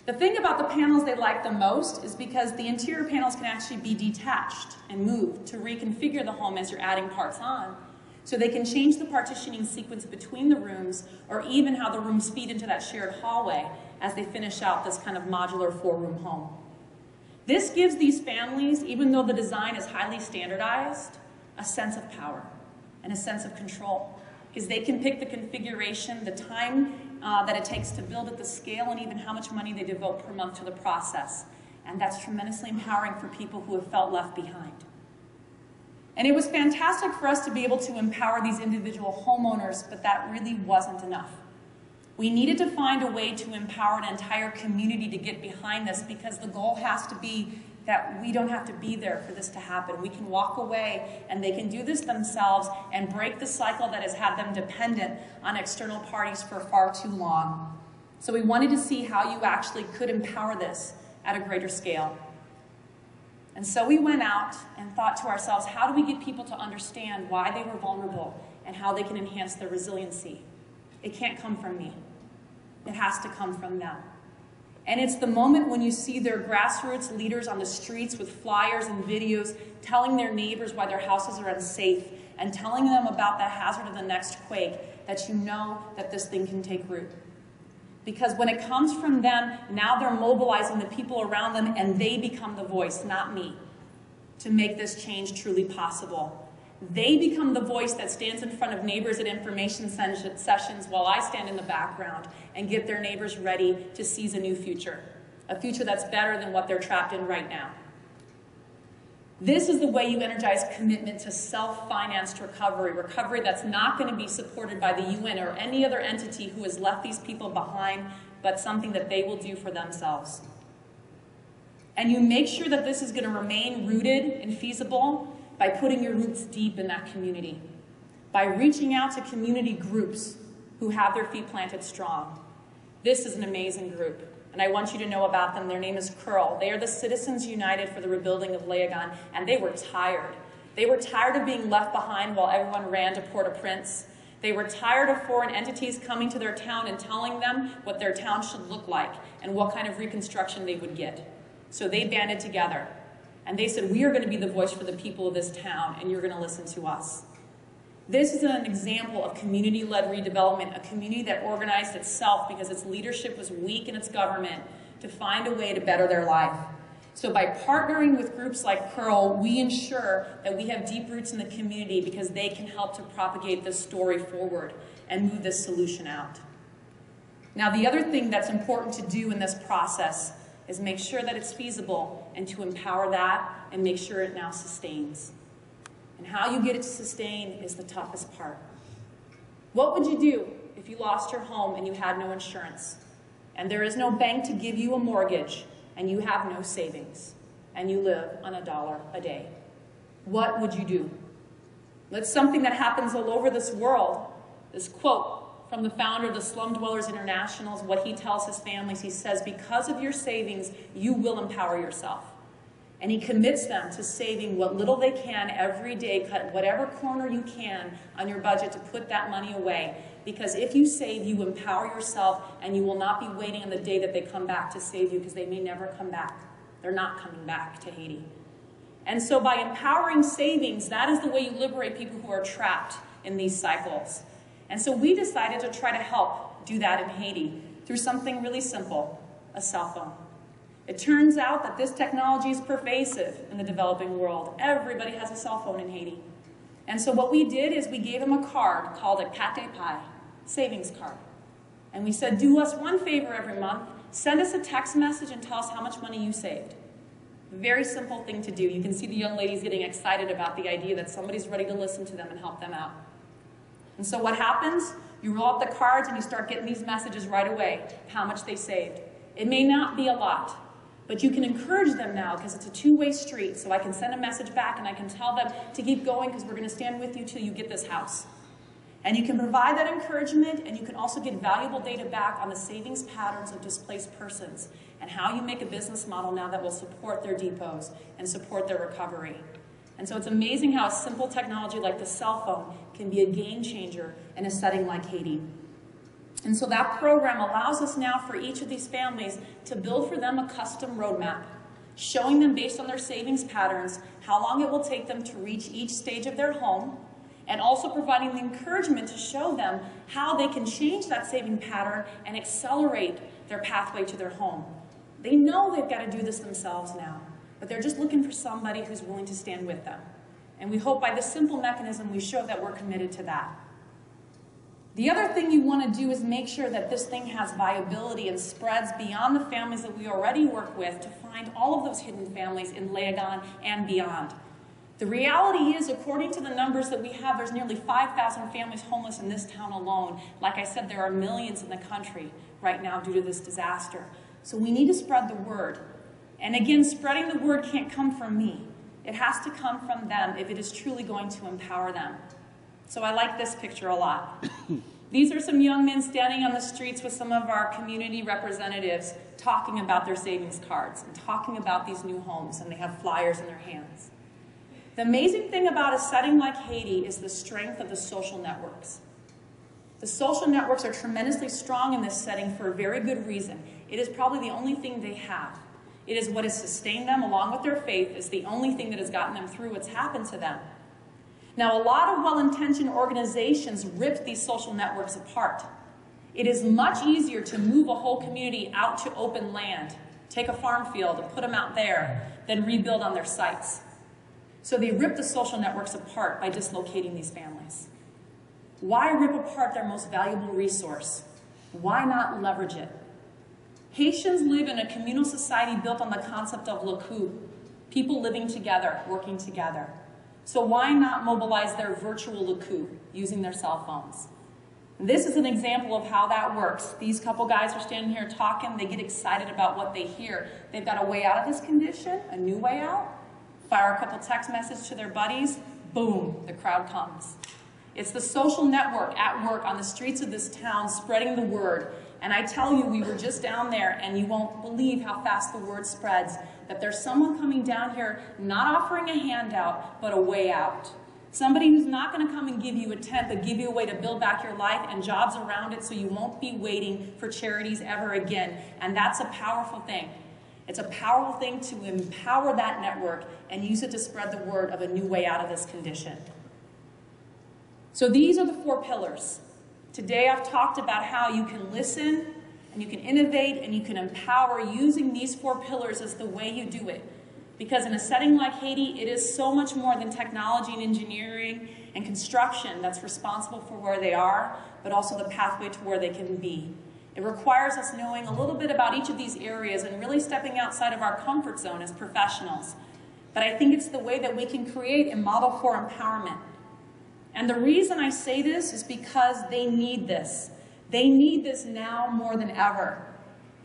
The thing about the panels they like the most is because the interior panels can actually be detached and moved to reconfigure the home as you're adding parts on. So they can change the partitioning sequence between the rooms, or even how the rooms feed into that shared hallway as they finish out this kind of modular 4-room home. This gives these families, even though the design is highly standardized, a sense of power and a sense of control, because they can pick the configuration, the time that it takes to build at the scale, and even how much money they devote per month to the process. And that's tremendously empowering for people who have felt left behind. And it was fantastic for us to be able to empower these individual homeowners, but that really wasn't enough. We needed to find a way to empower an entire community to get behind this, because the goal has to be that we don't have to be there for this to happen. We can walk away and they can do this themselves and break the cycle that has had them dependent on external parties for far too long. So we wanted to see how you actually could empower this at a greater scale. And so we went out and thought to ourselves, how do we get people to understand why they were vulnerable and how they can enhance their resiliency? It can't come from me. It has to come from them. And it's the moment when you see their grassroots leaders on the streets with flyers and videos telling their neighbors why their houses are unsafe and telling them about the hazard of the next quake that you know that this thing can take root. Because when it comes from them, now they're mobilizing the people around them, and they become the voice, not me, to make this change truly possible. They become the voice that stands in front of neighbors at information sessions while I stand in the background and get their neighbors ready to seize a new future, a future that's better than what they're trapped in right now. This is the way you energize commitment to self-financed recovery, recovery that's not going to be supported by the UN or any other entity who has left these people behind, but something that they will do for themselves. And you make sure that this is going to remain rooted and feasible by putting your roots deep in that community, by reaching out to community groups who have their feet planted strong. This is an amazing group, and I want you to know about them. Their name is CURL. They are the Citizens United for the Rebuilding of Leogán, and they were tired. They were tired of being left behind while everyone ran to Port-au-Prince. They were tired of foreign entities coming to their town and telling them what their town should look like and what kind of reconstruction they would get. So they banded together. And they said, we are going to be the voice for the people of this town, and you're going to listen to us. This is an example of community-led redevelopment, a community that organized itself because its leadership was weak in its government to find a way to better their life. So by partnering with groups like CURL, we ensure that we have deep roots in the community because they can help to propagate this story forward and move this solution out. Now, the other thing that's important to do in this process is make sure that it's feasible and to empower that and make sure it now sustains. And how you get it to sustain is the toughest part. What would you do if you lost your home and you had no insurance, and there is no bank to give you a mortgage, and you have no savings, and you live on $1 a day? What would you do? That's something that happens all over this world. This quote from the founder of the Slum Dwellers International is what he tells his families. He says, because of your savings, you will empower yourself. And he commits them to saving what little they can every day, cut whatever corner you can on your budget to put that money away. Because if you save, you empower yourself, and you will not be waiting on the day that they come back to save you, because they may never come back. They're not coming back to Haiti. And so by empowering savings, that is the way you liberate people who are trapped in these cycles. And so we decided to try to help do that in Haiti through something really simple, a cell phone. It turns out that this technology is pervasive in the developing world. Everybody has a cell phone in Haiti. And so what we did is we gave them a card called a Kate Pai, savings card. And we said, do us one favor every month. Send us a text message and tell us how much money you saved. Very simple thing to do. You can see the young ladies getting excited about the idea that somebody's ready to listen to them and help them out. And so what happens? You roll out the cards and you start getting these messages right away, how much they saved. It may not be a lot, but you can encourage them now because it's a two-way street. So I can send a message back and I can tell them to keep going because we're going to stand with you till you get this house. And you can provide that encouragement, and you can also get valuable data back on the savings patterns of displaced persons and how you make a business model now that will support their depots and support their recovery. And so it's amazing how a simple technology like the cell phone can be a game changer in a setting like Haiti. And so that program allows us now for each of these families to build for them a custom roadmap, showing them based on their savings patterns how long it will take them to reach each stage of their home, and also providing the encouragement to show them how they can change that saving pattern and accelerate their pathway to their home. They know they've got to do this themselves now, but they're just looking for somebody who's willing to stand with them. And we hope by this simple mechanism we show that we're committed to that. The other thing you want to do is make sure that this thing has viability and spreads beyond the families that we already work with to find all of those hidden families in Leogane and beyond. The reality is, according to the numbers that we have, there's nearly 5,000 families homeless in this town alone. Like I said, there are millions in the country right now due to this disaster. So we need to spread the word. And again, spreading the word can't come from me. It has to come from them if it is truly going to empower them. So I like this picture a lot. These are some young men standing on the streets with some of our community representatives talking about their savings cards and talking about these new homes, and they have flyers in their hands. The amazing thing about a setting like Haiti is the strength of the social networks. The social networks are tremendously strong in this setting for a very good reason. It is probably the only thing they have. It is what has sustained them along with their faith. It's the only thing that has gotten them through what's happened to them. Now, a lot of well-intentioned organizations rip these social networks apart. It is much easier to move a whole community out to open land, take a farm field and put them out there, than rebuild on their sites. So they rip the social networks apart by dislocating these families. Why rip apart their most valuable resource? Why not leverage it? Haitians live in a communal society built on the concept of le coup, people living together, working together. So why not mobilize their virtual le coup using their cell phones? This is an example of how that works. These couple guys are standing here talking. They get excited about what they hear. They've got a way out of this condition, a new way out. Fire a couple text messages to their buddies, boom, the crowd comes. It's the social network at work on the streets of this town spreading the word. And I tell you, we were just down there, and you won't believe how fast the word spreads, that there's someone coming down here not offering a handout, but a way out. Somebody who's not going to come and give you a tent, but give you a way to build back your life and jobs around it so you won't be waiting for charities ever again. And that's a powerful thing. It's a powerful thing to empower that network and use it to spread the word of a new way out of this condition. So these are the 4 pillars. Today I've talked about how you can listen, and you can innovate, and you can empower using these 4 pillars as the way you do it. Because in a setting like Haiti, it is so much more than technology and engineering and construction that's responsible for where they are, but also the pathway to where they can be. It requires us knowing a little bit about each of these areas and really stepping outside of our comfort zone as professionals. But I think it's the way that we can create a model for empowerment. And the reason I say this is because they need this. They need this now more than ever.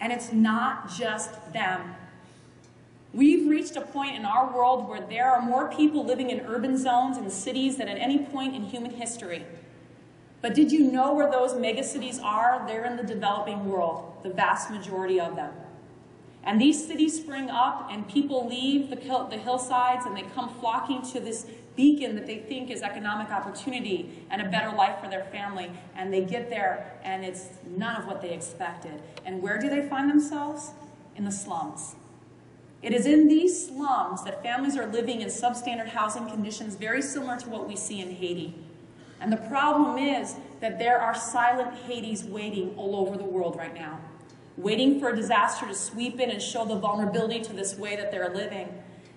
And it's not just them. We've reached a point in our world where there are more people living in urban zones and cities than at any point in human history. But did you know where those megacities are? They're in the developing world, the vast majority of them. And these cities spring up, and people leave the hillsides, and they come flocking to this beacon that they think is economic opportunity and a better life for their family. And they get there, and it's none of what they expected. And where do they find themselves? In the slums. It is in these slums that families are living in substandard housing conditions very similar to what we see in Haiti. And the problem is that there are silent Haitis waiting all over the world right now, waiting for a disaster to sweep in and show the vulnerability to this way that they're living.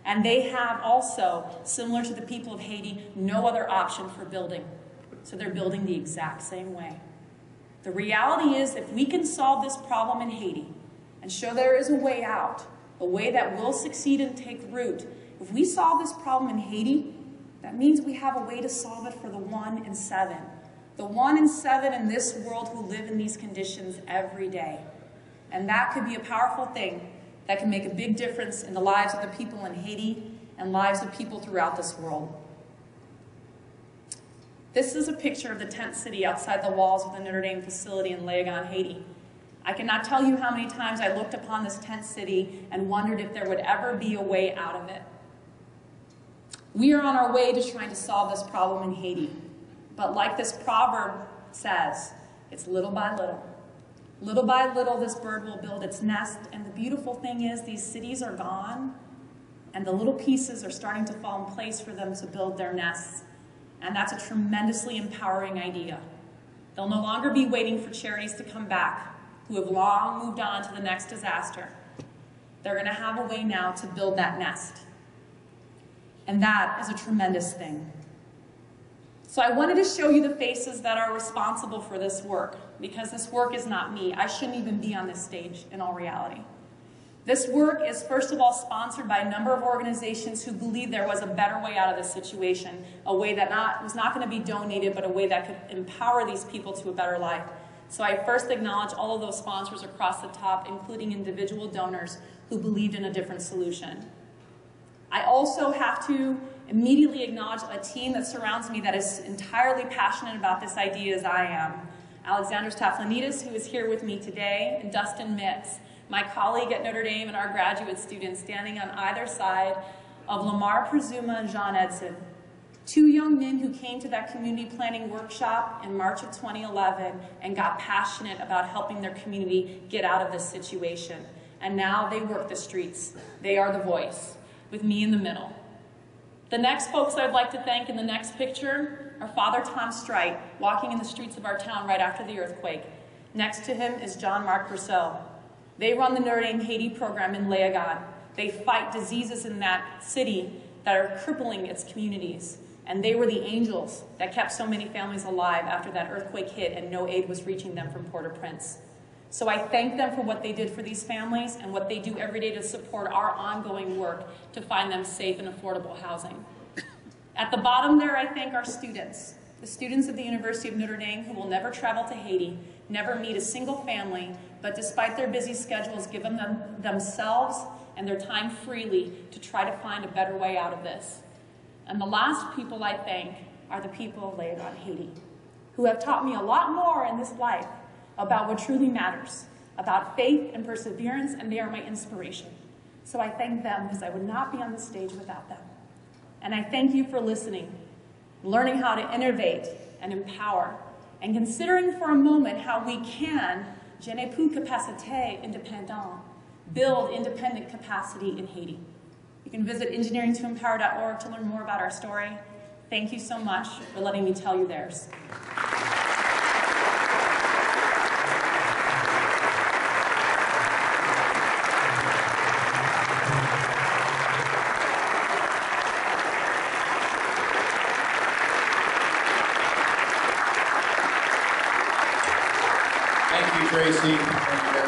And they have also, similar to the people of Haiti, no other option for building. So they're building the exact same way. The reality is, if we can solve this problem in Haiti and show there is a way out, a way that will succeed and take root, if we solve this problem in Haiti, that means we have a way to solve it for the 1 in 7. The 1 in 7 in this world who live in these conditions every day. And that could be a powerful thing that can make a big difference in the lives of the people in Haiti and lives of people throughout this world. This is a picture of the tent city outside the walls of the Notre Dame facility in Léogâne, Haiti. I cannot tell you how many times I looked upon this tent city and wondered if there would ever be a way out of it. We are on our way to trying to solve this problem in Haiti. But like this proverb says, it's little by little. Little by little, this bird will build its nest. And the beautiful thing is, these cities are gone, and the little pieces are starting to fall in place for them to build their nests. And that's a tremendously empowering idea. They'll no longer be waiting for charities to come back, who have long moved on to the next disaster. They're going to have a way now to build that nest. And that is a tremendous thing. So I wanted to show you the faces that are responsible for this work, because this work is not me. I shouldn't even be on this stage in all reality. This work is, first of all, sponsored by a number of organizations who believe there was a better way out of this situation, a way that was not going to be donated, but a way that could empower these people to a better life. So I first acknowledge all of those sponsors across the top, including individual donors who believed in a different solution. I also have to immediately acknowledge a team that surrounds me that is entirely passionate about this idea as I am. Alexandros Taflanidis, who is here with me today, and Dustin Mix, my colleague at Notre Dame, and our graduate students standing on either side of Lamar Prezuma and Jean Edson, 2 young men who came to that community planning workshop in March of 2011 and got passionate about helping their community get out of this situation. And now they work the streets. They are the voice, with me in the middle. The next folks I'd like to thank in the next picture are Father Tom Strite, walking in the streets of our town right after the earthquake. Next to him is John-Marc Rousseau. They run the Notre Dame Haiti program in Léogâne. They fight diseases in that city that are crippling its communities. And they were the angels that kept so many families alive after that earthquake hit and no aid was reaching them from Port-au-Prince. So I thank them for what they did for these families and what they do every day to support our ongoing work to find them safe and affordable housing. At the bottom there, I thank our students, the students of the University of Notre Dame who will never travel to Haiti, never meet a single family, but despite their busy schedules, give them themselves and their time freely to try to find a better way out of this. And the last people I thank are the people of Léogâne, Haiti, who have taught me a lot more in this life about what truly matters, about faith and perseverance, and they are my inspiration. So I thank them because I would not be on this stage without them. And I thank you for listening, learning how to innovate and empower, and considering for a moment how we can, je n'ai plus capacité indépendante, build independent capacity in Haiti. You can visit engineeringtoempower.org to learn more about our story. Thank you so much for letting me tell you theirs. Thank you, Tracy. Thank you